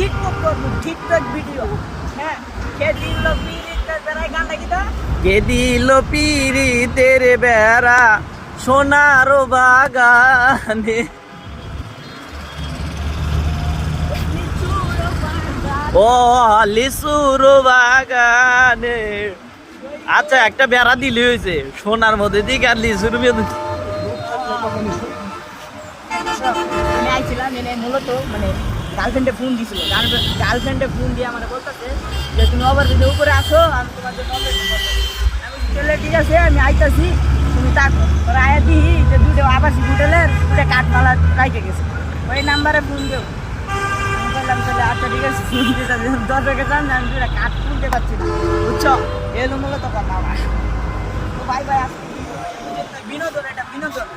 TikTok করবো, TikTok video. হ্যাঁ, কে দিল পিরিতের বেড়ায় গানটা কি তো? কে দিল পিরিতের বেড়া সোনার বাগানে। ও লিচুর বাগানে। আচ্ছা একটা বেড়া দিলি হয়েছে সোনার মধ্যে দিক আর লিচুর মধ্যে। আমি আইছিলাম এনে মূলত মানে গার্লফ্রেন্ডে ফোন দিছিল, গার্লফ্রেন্ডে ফোন দিয়ে আমার বলতেছে যে তুমি ওভারব্রিজের উপরে আসো, আমি তোমার জন্য অপেক্ষা করবো। আমি চলে ঠিক আছে আমি আইতাছি, তুমি থাকো। ওরা আয়া দিই যে দুটো আবাসিক হোটেলের দুটো কাঠমালা রাইখে গেছে, ওই নাম্বারে ফোন দেও। আমি বললাম তাহলে আচ্ছা ঠিক আছে, ফোন দিতে 10 টাকা চান, আমি দুটো কাঠ তুলতে পারছি না, বুঝছো? এলো মূলত কথা আমার। তো ভাই ভাই, বিনোদন, এটা বিনোদন।